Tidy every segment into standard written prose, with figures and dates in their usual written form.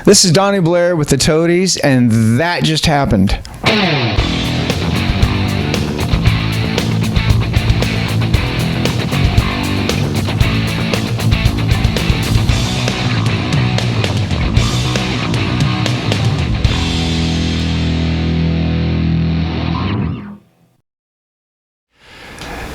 This is Doni Blair with the Toadies, and that just happened.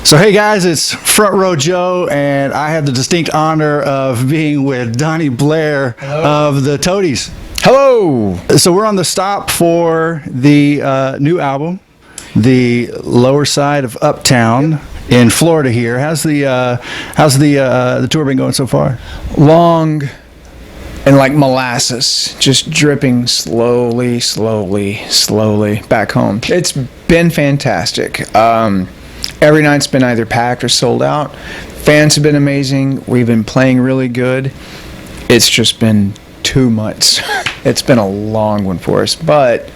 So hey guys, it's Front Row Joe, and I have the distinct honor of being with Doni Blair of the Toadies. Hello! So we're on the stop for the new album, the Lower Side of Uptown in Florida here. How's the tour been going so far? Long and like molasses, just dripping slowly back home. It's been fantastic. Every night's been either packed or sold out. Fans have been amazing. We've been playing really good. It's just been 2 months. It's been a long one for us, but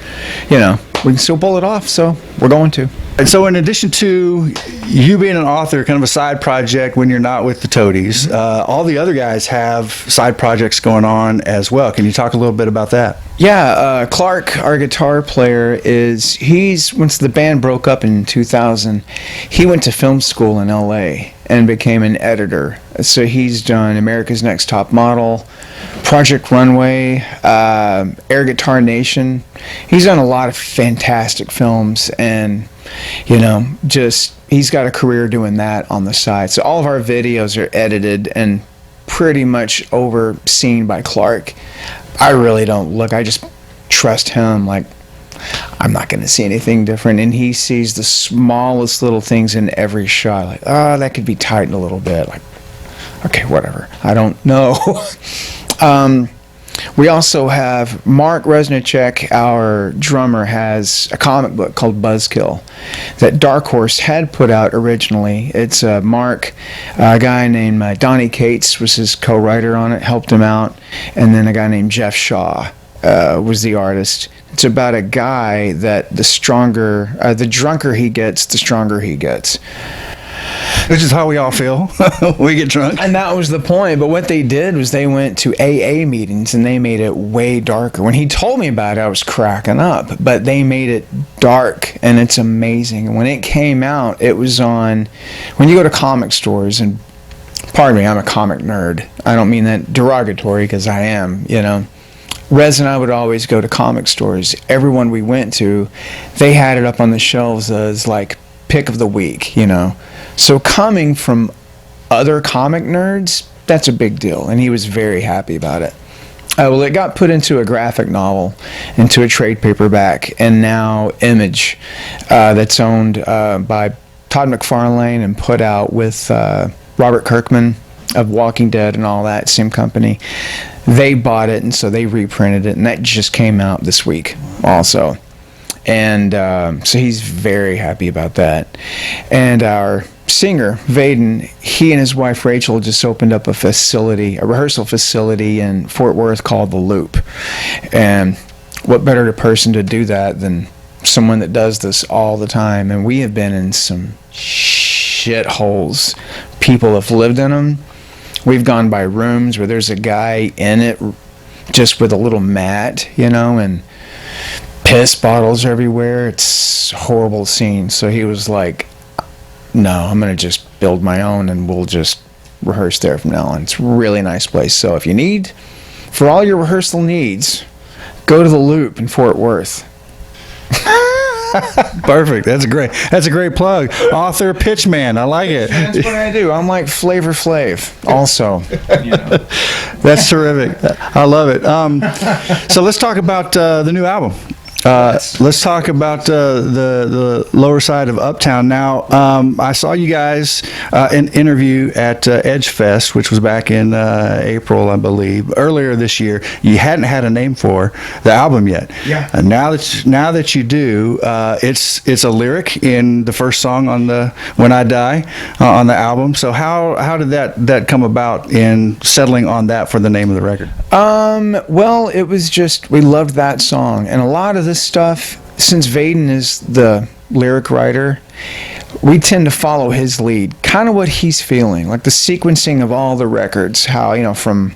you know, we can still pull it off, so we're going to. And so in addition to you being an author, kind of a side project when you're not with the Toadies, all the other guys have side projects going on as well. Can you talk a little bit about that? Yeah, Clark, our guitar player, once the band broke up in 2000, he went to film school in LA and became an editor. So he's done America's Next Top Model, Project Runway, Air Guitar Nation. He's done a lot of fantastic films, and you know, just he's got a career doing that on the side. So all of our videos are edited and pretty much overseen by Clark. I really don't look. I just trust him. Like, I'm not going to see anything different. And he sees the smallest little things in every shot. Like, oh, that could be tightened a little bit. Like, okay, whatever. I don't know. We also have Mark Resnicek, our drummer, has a comic book called Buzzkill that Dark Horse had put out originally. It's Mark, a guy named Donnie Cates was his co-writer on it, helped him out, and then a guy named Jeff Shaw was the artist. It's about a guy that the drunker he gets, the stronger he gets. Which is how we all feel. We get drunk. And that was the point. But what they did was they went to AA meetings and they made it way darker. When he told me about it, I was cracking up. But they made it dark, and it's amazing. And when it came out, it was on, when you go to comic stores, and pardon me, I'm a comic nerd. I don't mean that derogatory, because I am, you know. Rez and I would always go to comic stores. Everyone we went to, they had it up on the shelves as like pick of the week, you know. So coming from other comic nerds, that's a big deal, and he was very happy about it. Well, it got put into a graphic novel, into a trade paperback, and now Image, that's owned by Todd McFarlane and put out with Robert Kirkman of Walking Dead and all that, same company. They bought it, and so they reprinted it, and that just came out this week also. And so he's very happy about that. And our singer, Vaden, he and his wife Rachel just opened up a rehearsal facility in Fort Worth called The Loop. And what better person to do that than someone that does this all the time? And we have been in some shitholes. People have lived in them. We've gone by rooms where there's a guy in it just with a little mat, you know, and piss bottles everywhere. It's a horrible scene. So he was like, no, I'm going to just build my own, and we'll just rehearse there from now on. It's a really nice place. So if you need, for all your rehearsal needs, go to The Loop in Fort Worth. Perfect. That's a great plug. Author, pitchman. I like it. That's what I do. I'm like Flavor Flav also. You know. That's terrific. I love it. So let's talk about the new album. Let's talk about the Lower Side of Uptown. Now, I saw you guys in an interview at Edge Fest, which was back in April, I believe, earlier this year. You hadn't had a name for the album yet. Yeah. Now that you do, it's a lyric in the first song on the When I Die on the album. So how did that come about in settling on that for the name of the record? Well, it was just, we loved that song, and a lot of this stuff, since Vaden is the lyric writer, we tend to follow his lead, kind of what he's feeling, like the sequencing of all the records, how, you know, from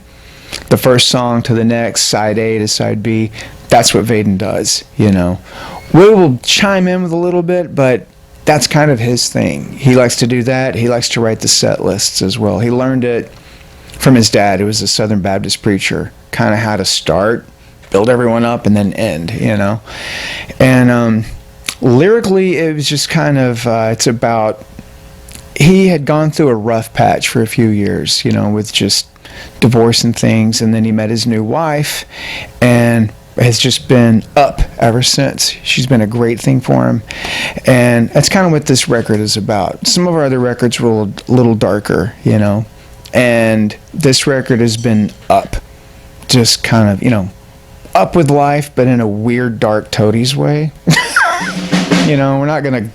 the first song to the next, side A to side B. That's what Vaden does, you know. We will chime in with a little bit, but that's kind of his thing. He likes to do that. He likes to write the set lists as well. He learned it from his dad, who was a Southern Baptist preacher, kind of how to start, build everyone up, and then end, you know. And lyrically, it was just kind of, it's about, he had gone through a rough patch for a few years, you know, with just divorce and things, and then he met his new wife, and has just been up ever since. She's been a great thing for him, and that's kind of what this record is about. Some of our other records were a little darker, you know, and this record has been up, just kind of, you know, up with life, but in a weird, dark Toadies way. You know, we're not going to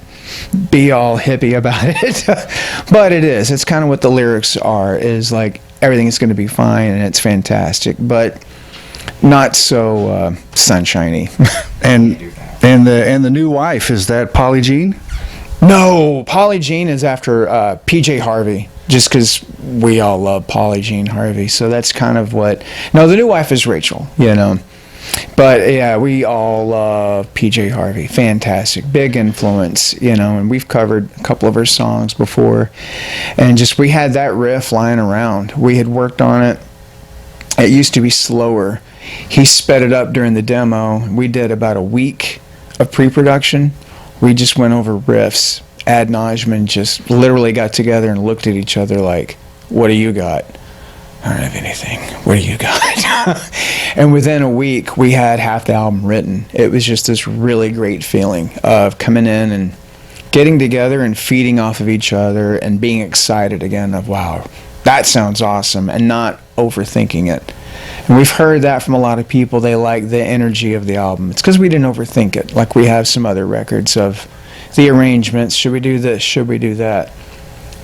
be all hippie about it, but it is. It's kind of what the lyrics are, is like everything's going to be fine and it's fantastic, but not so sunshiny. And the new wife, is that Polly Jean? No, Polly Jean is after PJ Harvey, just because we all love Polly Jean Harvey. So that's kind of what. No, the new wife is Rachel, you know. But yeah, we all love PJ Harvey. Fantastic, big influence, you know. And we've covered a couple of her songs before, and just we had that riff lying around. We had worked on it. It used to be slower. He sped it up during the demo. We did about a week of pre-production. We just went over riffs ad nauseum and just literally got together and looked at each other like, what do you got? I don't have anything. What do you got? And within a week, we had half the album written. It was just this really great feeling of coming in and getting together and feeding off of each other and being excited again of, wow, that sounds awesome, and not overthinking it. And we've heard that from a lot of people. They like the energy of the album. It's because we didn't overthink it, like we have some other records of the arrangements. Should we do this? Should we do that?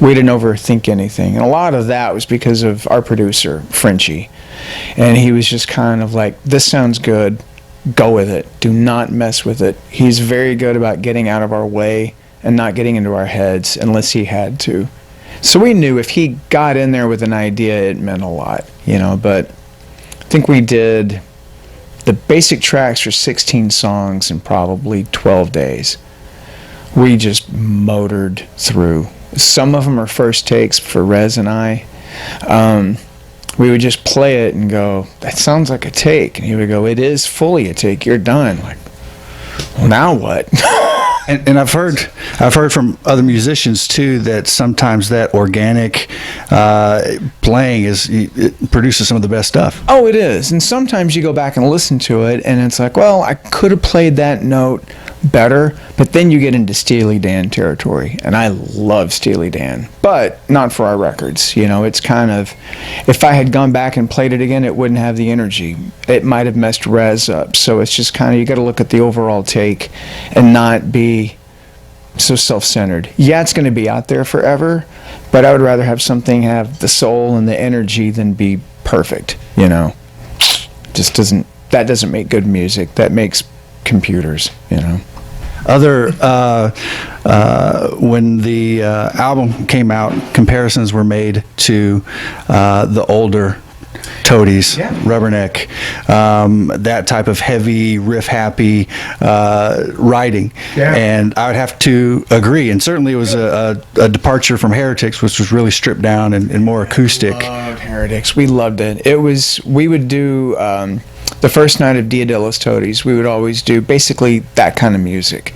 We didn't overthink anything. And a lot of that was because of our producer, Frenchie. And he was just kind of like, this sounds good. Go with it. Do not mess with it. He's very good about getting out of our way and not getting into our heads unless he had to. So we knew if he got in there with an idea, it meant a lot, you know. But I think we did the basic tracks for 16 songs in probably 12 days. We just motored through. Some of them are first takes for Rez and I. We would just play it and go, that sounds like a take. And he would go, it is fully a take. You're done. Like, well, now what? And I've heard from other musicians too that sometimes that organic playing it produces some of the best stuff. Oh, it is. And sometimes you go back and listen to it, and it's like, well, I could have played that note better, but then you get into Steely Dan territory, and I love Steely Dan, but not for our records. You know, it's kind of, if I had gone back and played it again, it wouldn't have the energy. It might have messed Rez up. So it's just kind of, you got to look at the overall take and not be so self-centered. Yeah, it's going to be out there forever, but I would rather have something have the soul and the energy than be perfect, you know. Just doesn't, that doesn't make good music. That makes computers, you know. When the album came out, comparisons were made to the older Toadies, Yeah. Rubberneck, that type of heavy, riff-happy writing. Yeah. And I would have to agree. And certainly it was a departure from Heretics, which was really stripped down and more acoustic. Loved Heretics. We loved it. It was, we would do, the first night of Dia de los Toadies, we would always do basically that kind of music.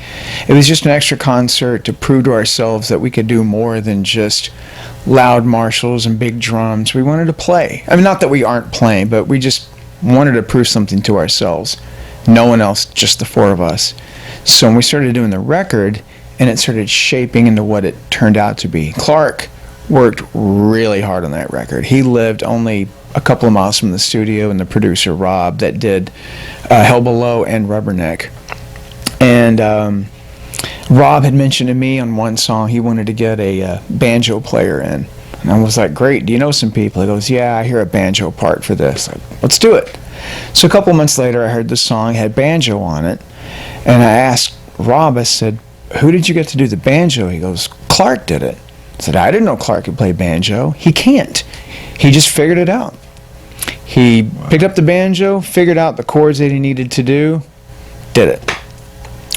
It was just an extra concert to prove to ourselves that we could do more than just loud Marshalls and big drums. We wanted to play. I mean, not that we aren't playing, but we just wanted to prove something to ourselves. No one else, just the four of us. So when we started doing the record, and it started shaping into what it turned out to be. Clark worked really hard on that record. He lived only a couple of miles from the studio, and the producer, Rob, that did Hell Below and Rubberneck. And Rob had mentioned to me on one song he wanted to get a banjo player in. And I was like, great, do you know some people? He goes, yeah, I hear a banjo part for this. Like, let's do it. So a couple months later, I heard the song had banjo on it. And I asked Rob, I said, who did you get to do the banjo? He goes, Clark did it. I said, I didn't know Clark could play banjo. He can't. He just figured it out. He picked up the banjo, figured out the chords that he needed to do, did it.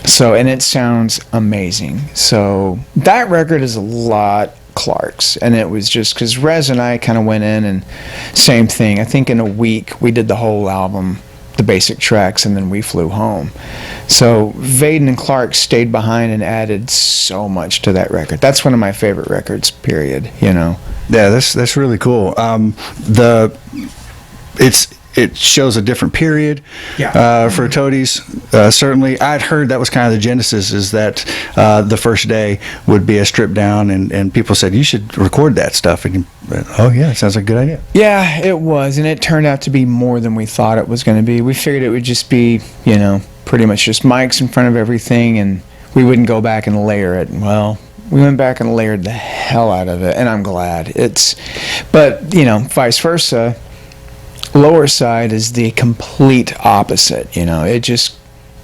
So, and it sounds amazing. So that record is a lot Clark's, and it was just because Rez and I kind of went in and same thing. I think in a week we did the whole album, the basic tracks, and then we flew home. So Vaden and Clark stayed behind and added so much to that record. That's one of my favorite records, period, you know. Yeah, that's really cool. It shows a different period for Toadies. Certainly, I'd heard that was kind of the genesis, is that the first day would be a strip down, and people said, you should record that stuff. And oh, yeah, it sounds like a good idea. Yeah, it was, and it turned out to be more than we thought it was going to be. We figured it would just be, you know, pretty much just mics in front of everything, and we wouldn't go back and layer it. Well, we went back and layered the hell out of it, and I'm glad. But, you know, vice versa. Lower Side is the complete opposite, you know. It just,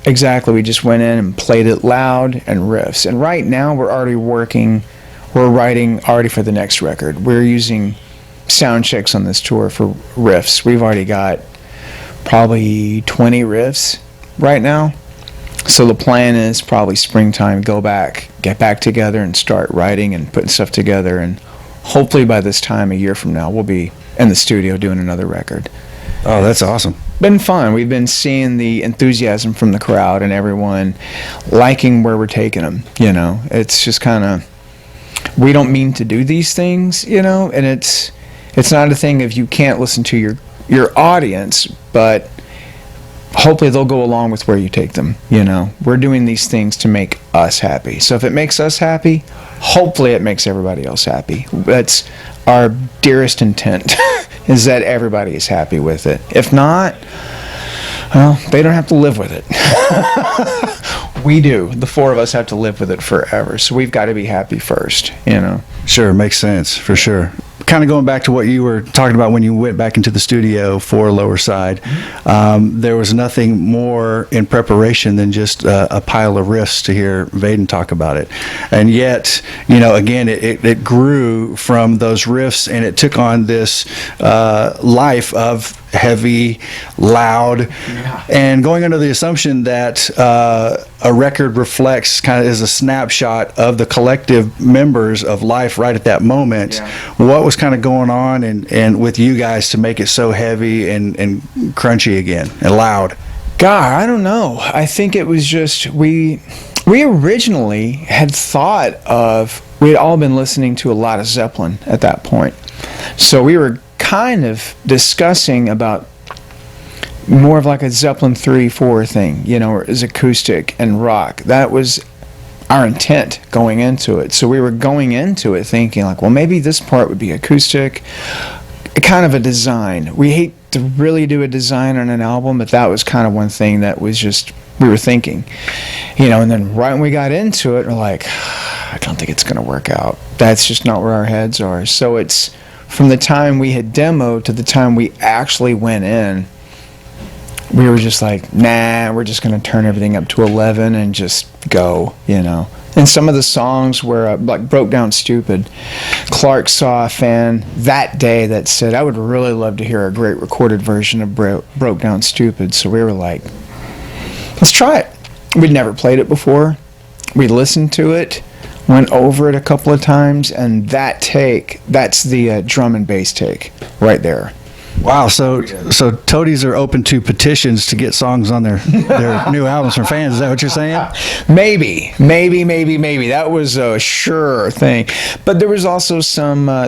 exactly, we just went in and played it loud and riffs. And right now we're writing already for the next record. We're using sound checks on this tour for riffs. We've already got probably 20 riffs right now. So the plan is probably springtime, get back together and start writing and putting stuff together, and hopefully by this time, a year from now, we'll be in the studio doing another record. Oh, that's awesome. Been fun. We've been seeing the enthusiasm from the crowd and everyone liking where we're taking them, you know. It's just kind of, we don't mean to do these things, you know, and it's not a thing of you can't listen to your audience, but hopefully they'll go along with where you take them, you know. We're doing these things to make us happy. So if it makes us happy, hopefully it makes everybody else happy. That's our dearest intent, is that everybody is happy with it. If not, well, they don't have to live with it. We do. The four of us have to live with it forever. So we've got to be happy first, you know. Sure, makes sense, for sure. Kind of going back to what you were talking about when you went back into the studio for Lower Side, there was nothing more in preparation than just a pile of riffs to hear Vaden talk about it. And yet, you know, again, it grew from those riffs, and it took on this life of heavy, loud, and going under the assumption that a record reflects, kind of is a snapshot of the collective members of life right at that moment. Yeah. What was kind of going on and with you guys to make it so heavy and crunchy again and loud? God, I don't know. I think it was just we originally had thought of, we had all been listening to a lot of Zeppelin at that point. So we were kind of discussing about more of like a Zeppelin 3-4 thing, you know, as acoustic and rock. That was our intent going into it. So we were going into it thinking like, well, maybe this part would be acoustic, kind of a design. We hate to really do a design on an album, but that was kind of one thing that was just, we were thinking, you know. And then right when we got into it, we're like, I don't think it's going to work out. That's just not where our heads are. So it's from the time we had demoed to the time we actually went in, we were just like, nah, we're just going to turn everything up to 11 and just go, you know. And some of the songs were like Broke Down Stupid. Clark saw a fan that day that said, I would really love to hear a great recorded version of Broke Down Stupid. So we were like, let's try it. We'd never played it before. We listened to it, went over it a couple of times, and that take, that's the drum and bass take right there. Wow, so Toadies are open to petitions to get songs on their new albums from fans. Is that what you're saying? Maybe. That was a sure thing. But there was also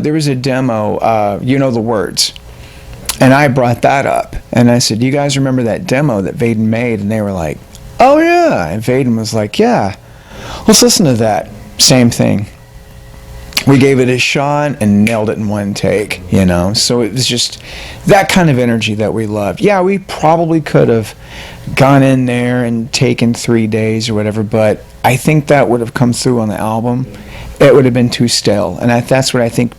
there was a demo, You Know the Words. And I brought that up. And I said, you guys remember that demo that Vaden made? And they were like, oh, yeah. And Vaden was like, yeah, let's listen to that. Same thing. We gave it a shot and nailed it in one take, you know. So it was just that kind of energy that we loved. Yeah, we probably could have gone in there and taken 3 days or whatever, but I think that would have come through on the album. It would have been too stale. And that's what I think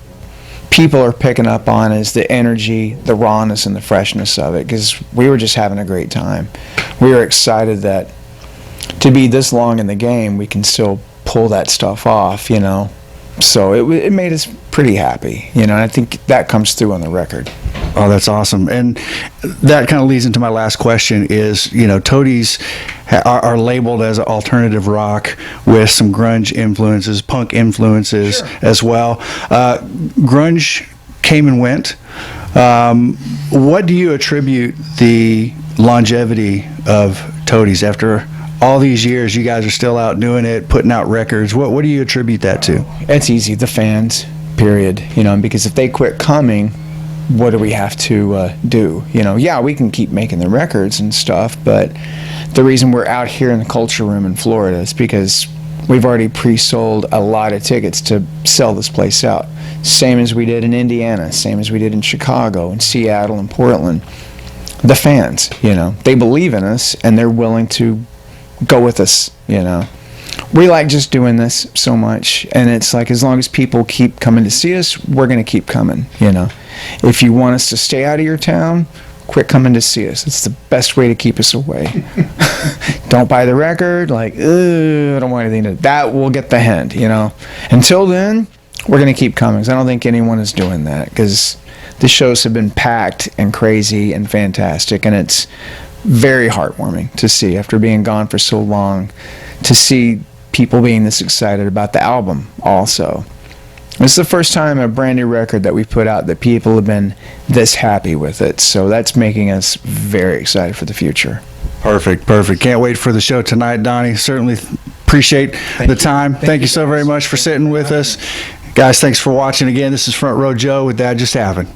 people are picking up on, is the energy, the rawness, and the freshness of it, because we were just having a great time. We were excited that to be this long in the game, we can still pull that stuff off, you know. So it made us pretty happy, you know, and I think that comes through on the record. Oh, that's awesome. And that kind of leads into my last question is, you know, Toadies are labeled as alternative rock with some grunge influences, punk influences as well. Grunge came and went. What do you attribute the longevity of Toadies after all these years? You guys are still out doing it, putting out records. What do you attribute that to? It's easy. The fans, period. You know, because if they quit coming, what do we have to do? You know, yeah, we can keep making the records and stuff, but the reason we're out here in the Culture Room in Florida is because we've already pre-sold a lot of tickets to sell this place out. Same as we did in Indiana, same as we did in Chicago, and Seattle, and Portland. The fans, you know, they believe in us, and they're willing to go with us, you know. We like just doing this so much, and it's like as long as people keep coming to see us, we're going to keep coming, you know. If you want us to stay out of your town, quit coming to see us. It's the best way to keep us away. Don't buy the record, like, I don't want anything to, that will get the hint, you know. Until then, we're going to keep coming, because I don't think anyone is doing that, because the shows have been packed and crazy and fantastic, and it's very heartwarming to see after being gone for so long, to see people being this excited about the album also. This is the first time a brand new record that we put out that people have been this happy with it, so that's making us very excited for the future. Perfect. Can't wait for the show tonight, Donnie. Certainly appreciate the time. Thank you so very much for sitting with us. Guys, thanks for watching again. This is Front Row Joe with That Just Happened.